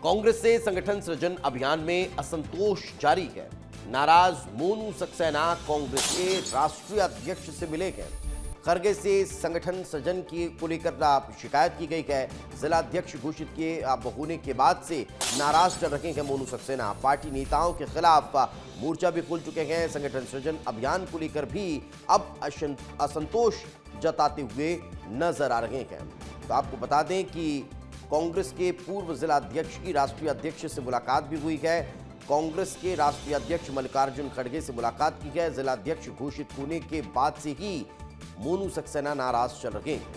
कांग्रेस से संगठन सृजन अभियान में असंतोष जारी है। नाराज मोनू सक्सेना कांग्रेस के राष्ट्रीय अध्यक्ष से मिले हैं। खरगे से संगठन सृजन को लेकर शिकायत की गई है। जिला अध्यक्ष घोषित किए होने के बाद से नाराज चल रहे हैं मोनू सक्सेना। पार्टी नेताओं के खिलाफ मोर्चा भी खोल चुके हैं। संगठन सृजन अभियान को लेकर भी अब असंतोष जताते हुए नजर आ रहे हैं। तो आपको बता दें कि कांग्रेस के पूर्व जिला अध्यक्ष की राष्ट्रीय अध्यक्ष से मुलाकात भी हुई है। कांग्रेस के राष्ट्रीय अध्यक्ष मल्लिकार्जुन खड़गे से मुलाकात की है। जिला अध्यक्ष घोषित होने के बाद से ही मोनू सक्सेना नाराज चल रहे हैं।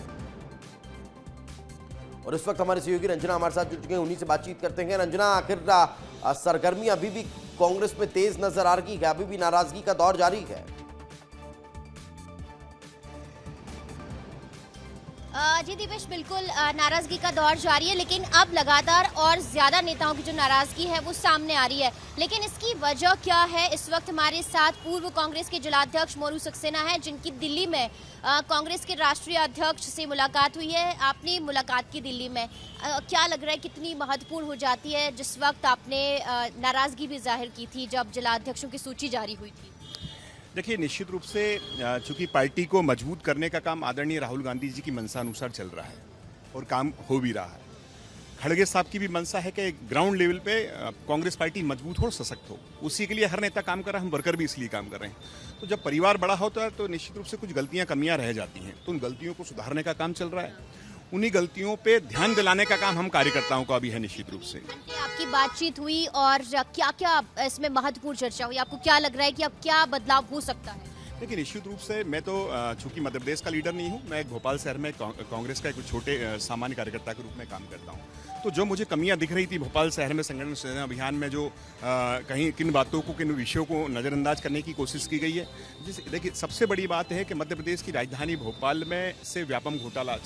और इस वक्त हमारे सहयोगी रंजना हमारे साथ जुड़ चुके हैं, उन्हीं से बातचीत करते हैं। रंजना, आखिर सरगर्मी अभी भी कांग्रेस में तेज नजर आ रही है, अभी भी नाराजगी का दौर जारी है? जी दिवेश, बिल्कुल नाराजगी का दौर जारी है, लेकिन अब लगातार और ज्यादा नेताओं की जो नाराजगी है वो सामने आ रही है। लेकिन इसकी वजह क्या है? इस वक्त हमारे साथ पूर्व कांग्रेस के जिलाध्यक्ष मोनू सक्सेना है, जिनकी दिल्ली में कांग्रेस के राष्ट्रीय अध्यक्ष से मुलाकात हुई है। आपने मुलाकात की दिल्ली में, क्या लग रहा है कितनी महत्वपूर्ण हो जाती है, जिस वक्त आपने नाराजगी भी जाहिर की थी जब जिलाध्यक्षों की सूची जारी हुई थी? देखिए, निश्चित रूप से चूंकि पार्टी को मजबूत करने का काम आदरणीय राहुल गांधी जी की मंशा अनुसार चल रहा है और काम हो भी रहा है। खड़गे साहब की भी मंशा है कि ग्राउंड लेवल पे कांग्रेस पार्टी मजबूत हो, सशक्त हो। उसी के लिए हर नेता काम कर रहा है, हम वर्कर भी इसलिए काम कर रहे हैं। तो जब परिवार बड़ा होता है तो निश्चित रूप से कुछ गलतियां कमियां रह जाती हैं, तो उन गलतियों को सुधारने का काम चल रहा है। उन्हीं गलतियों पे ध्यान दिलाने का काम हम कार्यकर्ताओं का भी है निश्चित रूप से। आपकी बातचीत हुई और क्या क्या इसमें महत्वपूर्ण चर्चा हुई? आपको क्या लग रहा है कि अब क्या बदलाव हो सकता है? देखिए, निश्चित रूप से मैं तो चूंकि मध्य प्रदेश का लीडर नहीं हूं, मैं एक भोपाल शहर में कांग्रेस का एक छोटे सामान्य कार्यकर्ता के रूप में काम करता हूं। तो जो मुझे कमियां दिख रही थी भोपाल शहर में संगठन सृजन अभियान में, जो कहीं किन बातों को, किन विषयों को नज़रअंदाज करने की कोशिश की गई है। देखिए, सबसे बड़ी बात है कि मध्य प्रदेश की राजधानी भोपाल में से व्यापम घोटाला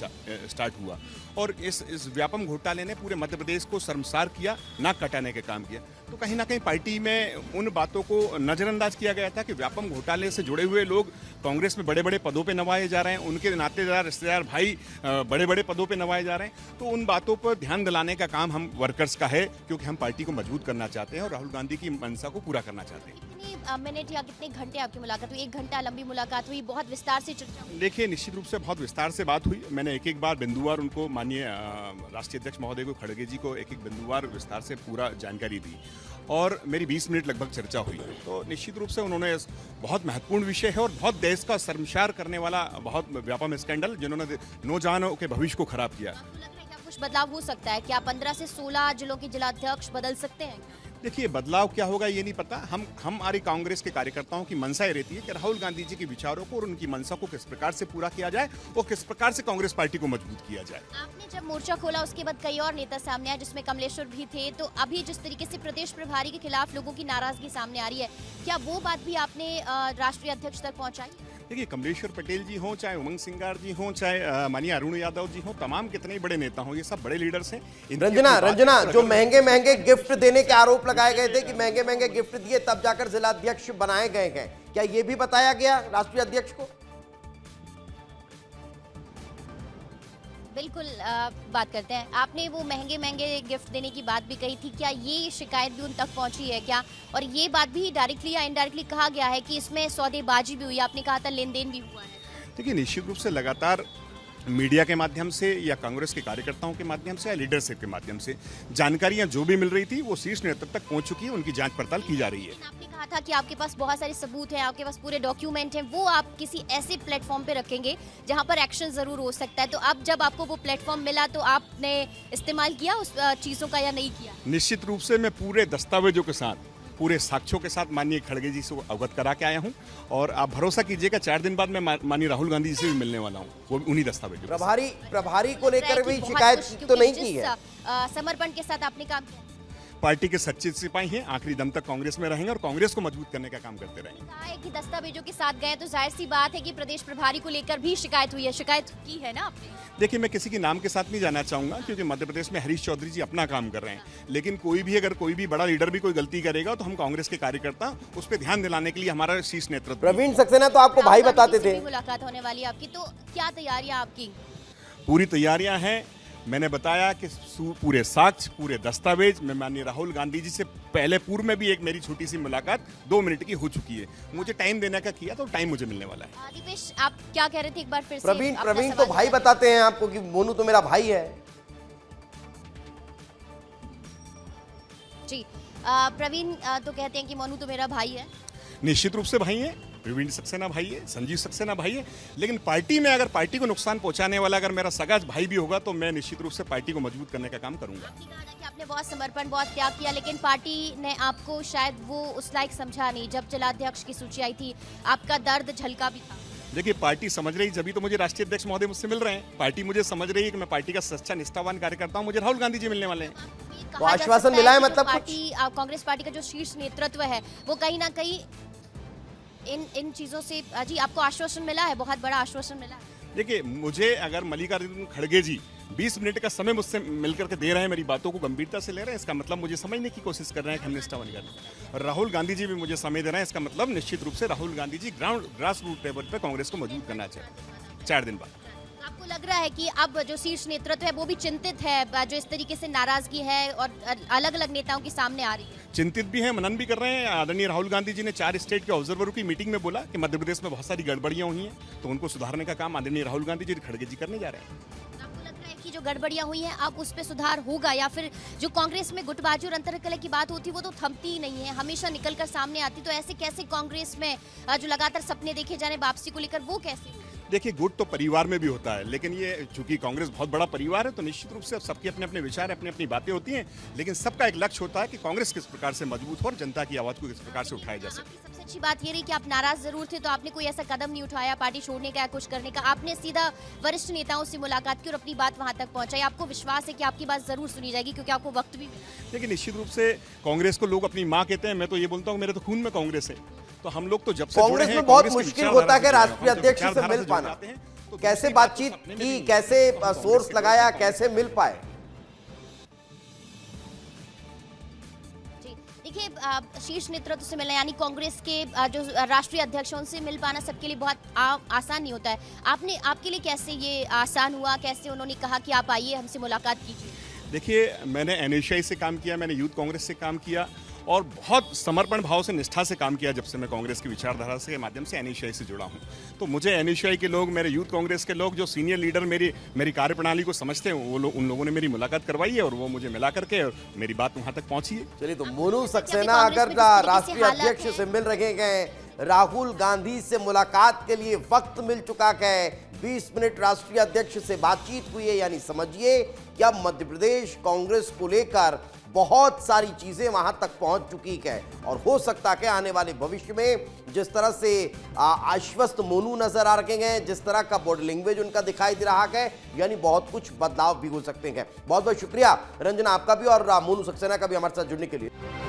स्टार्ट हुआ और इस व्यापम घोटाले ने पूरे मध्य प्रदेश को शर्मसार किया, नाक कटाने का काम किया। तो कहीं ना कहीं पार्टी में उन बातों को नज़रअंदाज किया गया था कि व्यापम घोटाले से जुड़े हुए लोग कांग्रेस में बड़े बड़े पदों पे नवाए जा रहे हैं, उनके नातेदार रिश्तेदार भाई बड़े बड़े पदों पे नवाए जा रहे हैं। तो उन बातों पर ध्यान दिलाने का काम हम वर्कर्स का है, क्योंकि हम पार्टी को मजबूत करना चाहते हैं और राहुल गांधी की मंशा को पूरा करना चाहते हैं। कितनी मिनट या कितने घंटे आपकी मुलाकात हुई? 1 घंटा लंबी मुलाकात हुई, बहुत विस्तार से चर्चा हुई? देखिए, निश्चित रूप से बहुत विस्तार से बात हुई। मैंने एक बार बिंदुवार उनको, माननीय राष्ट्रीय अध्यक्ष महोदय को, खड़गे जी को एक बिंदुवार विस्तार से पूरा जानकारी दी और मेरी 20 मिनट लगभग चर्चा हुई। तो निश्चित रूप से उन्होंने बहुत महत्वपूर्ण विषय है और बहुत देश का शर्मसार करने वाला बहुत व्यापम स्कैंडल, जिन्होंने नौजवानों के भविष्य को खराब किया। कुछ बदलाव हो सकता है क्या? 15 से 16 जिलों के जिलाध्यक्ष बदल सकते हैं? देखिए, बदलाव क्या होगा ये नहीं पता। हमारी कांग्रेस के कार्यकर्ताओं की मंशा ये रहती है कि राहुल गांधी जी के विचारों को और उनकी मंशा को किस प्रकार से पूरा किया जाए और किस प्रकार से कांग्रेस पार्टी को मजबूत किया जाए। आपने जब मोर्चा खोला उसके बाद कई और नेता सामने आए, जिसमें कमलेश्वर भी थे। तो अभी जिस तरीके से प्रदेश प्रभारी के खिलाफ लोगों की नाराजगी सामने आ रही है, क्या वो बात भी आपने राष्ट्रीय अध्यक्ष तक पहुँचाई? देखिए, कमलेश्वर पटेल जी हों, चाहे उमंग सिंगार जी हों, चाहे माननीय अरुण यादव जी हों, तमाम कितने बड़े नेता हों, ये सब बड़े लीडर्स हैं। रंजना, जो महंगे गिफ्ट देने के आरोप लगाए गए थे कि महंगे गिफ्ट दिए तब जाकर जिलाध्यक्ष बनाए गए हैं, क्या ये भी बताया गया राष्ट्रीय अध्यक्ष को? बिल्कुल, बात करते हैं। आपने वो महंगे गिफ्ट देने की बात भी कही थी, क्या ये शिकायत भी उन तक पहुंची है क्या? और ये बात भी डायरेक्टली या इनडायरेक्टली कहा गया है कि इसमें सौदेबाजी भी हुई, आपने कहा था लेन देन भी हुआ है? देखिए, निश्चित रूप से लगातार मीडिया के माध्यम से या कांग्रेस के कार्यकर्ताओं के माध्यम से या लीडरशिप के माध्यम से जानकारियां जो भी मिल रही थी वो शीर्ष नेतृत्व तक पहुंच चुकी है, उनकी जांच पड़ताल की जा रही है। आपने कहा था कि आपके पास बहुत सारे सबूत हैं, आपके पास पूरे डॉक्यूमेंट हैं, वो आप किसी ऐसे प्लेटफॉर्म पे रखेंगे जहां पर एक्शन जरूर हो सकता है। तो अब जब आपको वो प्लेटफॉर्म मिला तो आपने इस्तेमाल किया उस चीजों का या नहीं किया? निश्चित रूप से मैं पूरे दस्तावेजों के साथ, पूरे साक्ष्यों के साथ माननीय खड़गे जी से अवगत करा के आया हूं और आप भरोसा कीजिएगा 4 दिन बाद मैं माननीय राहुल गांधी जी से भी मिलने वाला हूं, वो उन्हीं दस्तावेजों। प्रभारी को लेकर भी शिकायत तो नहीं की है? समर्पण के साथ आपने काम किया। पार्टी के सच्चे सिपाही हैं, आखिरी दम तक कांग्रेस में रहेंगे और कांग्रेस को मजबूत करने का काम करते रहेंगे। कहा है कि दस्तावेजों के साथ गए तो जाहिर सी बात है कि प्रदेश प्रभारी को लेकर भी शिकायत हुई है, शिकायत की है ना आपने? देखिए, मैं किसी के नाम के साथ नहीं जाना चाहूंगा, क्योंकि मध्य प्रदेश में हरीश चौधरी जी अपना काम कर रहे हैं, लेकिन अगर कोई भी बड़ा लीडर भी कोई गलती करेगा तो हम कांग्रेस के कार्यकर्ता उस पर ध्यान दिलाने के लिए हमारा शीर्ष नेतृत्व। प्रवीण सक्सेना तो आपको भाई बताते थे। मुलाकात होने वाली है आपकी, तो क्या तैयारियां आपकी? पूरी तैयारियां हैं। मैंने बताया कि पूरे साक्ष्य, पूरे दस्तावेज मैं माननीय राहुल गांधी जी से पहले पूर्व में भी एक मेरी छोटी सी मुलाकात 2 मिनट की हो चुकी है। मुझे टाइम देने का किया तो टाइम मुझे मिलने वाला है। दीपेश, आप क्या कह रहे थे, एक बार फिर से प्रवीण अपना प्रवीण तो सवाल भाई बताएं। बताते हैं आपको कि मोनू तो मेरा भाई है। जी, प्रवीण तो कहते हैं कि मोनू तो मेरा भाई है। निश्चित रूप से भाई है, प्रवीण सक्सेना भाई है, संजीव सक्सेना भाई है, लेकिन पार्टी में अगर पार्टी को नुकसान पहुंचाने वाला अगर मेरा सगा भाई भी होगा तो मैं निश्चित रूप से पार्टी को मजबूत करने का काम करूंगा। आपने कहा था कि आपने बहुत समर्पण, बहुत त्याग किया, लेकिन पार्टी ने आपको शायद वो उस लायक समझा नहीं। जब जिलाध्यक्ष की सूची आई थी, आपका दर्द झलका भी था। देखिए, पार्टी समझ रही, जब तो मुझे राष्ट्रीय अध्यक्ष महोदय मुझसे मिल रहे हैं। पार्टी मुझे समझ रही है कि मैं पार्टी का सच्चा निष्ठावान कार्यकर्ता हूं। मुझे राहुल गांधी जी मिलने वाले हैं। कहा तो जा आश्वासन सकता है मिला है कि जो मतलब कुछ? पार्टी कांग्रेस पार्टी का जो शीर्ष नेतृत्व है वो कहीं ना कहीं इन चीजों से जी आपको आश्वासन मिला है, बहुत बड़ा आश्वासन मिला है। देखिए, मुझे अगर मल्लिकार्जुन खड़गे जी 20 मिनट का समय मुझसे मिलकर के दे रहे हैं, मेरी बातों को गंभीरता से ले रहे हैं, इसका मतलब मुझे समझने की कोशिश कर रहे हैं कि हम निष्ठावान कर। और राहुल गांधी जी भी मुझे समय दे रहे हैं, इसका मतलब निश्चित रूप से Rahul Gandhi ji grass root level पर कांग्रेस को मजबूत करना चाहिए। 4 दिन बाद आपको लग रहा है कि अब जो शीर्ष नेतृत्व है वो भी चिंतित है, जो इस तरीके से नाराजगी है और अलग अलग नेताओं के सामने आ रही है? चिंतित भी हैं, मनन भी कर रहे हैं। आदरणीय राहुल गांधी जी ने 4 स्टेट के ऑब्जर्वरों की मीटिंग में बोला कि मध्य प्रदेश में बहुत सारी गड़बड़ियां हुई हैं, तो उनको सुधारने का काम आदरणीय राहुल गांधी जी खड़गे जी करने जा रहे हैं। आपको लग रहा है कि जो गड़बड़ियां हुई हैं अब उस पे सुधार होगा, या फिर जो कांग्रेस में गुटबाजी और अंतरकलह की बात होती है वो तो थमती ही नहीं है, हमेशा निकलकर सामने आती, तो ऐसे कैसे कांग्रेस में जो लगातार सपने देखे जा रहे हैं वापसी को लेकर, वो कैसे? देखिए, गुट तो परिवार में भी होता है, लेकिन ये चूंकि कांग्रेस बहुत बड़ा परिवार है तो निश्चित रूप से सबके अपने अपने विचार, अपनी अपनी बातें होती हैं, लेकिन सबका एक लक्ष्य होता है कि कांग्रेस किस प्रकार से मजबूत हो और जनता की आवाज को किस प्रकार से उठाया जा सके। सबसे अच्छी बात ये रही कि आप नाराज जरूर थे, तो आपने कोई ऐसा कदम नहीं उठाया पार्टी छोड़ने का या कुछ करने का, आपने सीधा वरिष्ठ नेताओं से मुलाकात की और अपनी बात वहां तक पहुंचाई। आपको विश्वास है कि आपकी बात जरूर सुनी जाएगी, क्योंकि आपको वक्त भी मिला। देखिए, निश्चित रूप से कांग्रेस को लोग अपनी माँ कहते हैं, मैं तो ये बोलता हूँ मेरे तो खून में कांग्रेस है, तो हम लोग तो जब से कांग्रेस में बहुत मुश्किल होता है कि राष्ट्रीय अध्यक्ष से मिल पाना। कैसे बातचीत की, कैसे सोर्स लगाया, कैसे मिल पाए? जी, देखिए, शीर्ष नेतृत्व से मिलना यानी कांग्रेस के जो राष्ट्रीय अध्यक्ष हैं उनसे मिल पाना सबके लिए बहुत आसान नहीं होता है। आपके लिए कैसे ये आसान हुआ, कैसे उन्होंने कहा कि आप आइए हमसे मुलाकात कीजिए? देखिए, मैंने एनएसआई से काम किया, मैंने यूथ कांग्रेस से काम किया और बहुत समर्पण भाव से, निष्ठा से काम किया। जब से मैं कांग्रेस की विचारधारा के माध्यम से एनएसआई से जुड़ा हूं, तो मुझे एनएसआई के लोग, मेरे यूथ कांग्रेस के लोग, जो सीनियर लीडर मेरी कार्यप्रणाली को समझते हैं, उन लोगों ने मेरी मुलाकात करवाई है और वो मुझे मिला करके मेरी बात वहां तक पहुंची है। चलिए, तो मोनू सक्सेना अगर राष्ट्रीय अध्यक्ष से मिल रहे हैं, राहुल गांधी से मुलाकात के लिए वक्त मिल चुका है, 20 मिनट राष्ट्रीय अध्यक्ष से बातचीत हुई है, यानी समझिए कि अब मध्य प्रदेश कांग्रेस को लेकर बहुत सारी चीजें वहां तक पहुंच चुकी है और हो सकता है आने वाले भविष्य में जिस तरह से आश्वस्त मोनू नजर आ रहे हैं, जिस तरह का बॉडी लैंग्वेज उनका दिखाई दे रहा है, यानी बहुत कुछ बदलाव भी हो सकते हैं। बहुत बहुत शुक्रिया रंजना आपका भी और मोनू सक्सेना का भी हमारे साथ जुड़ने के लिए।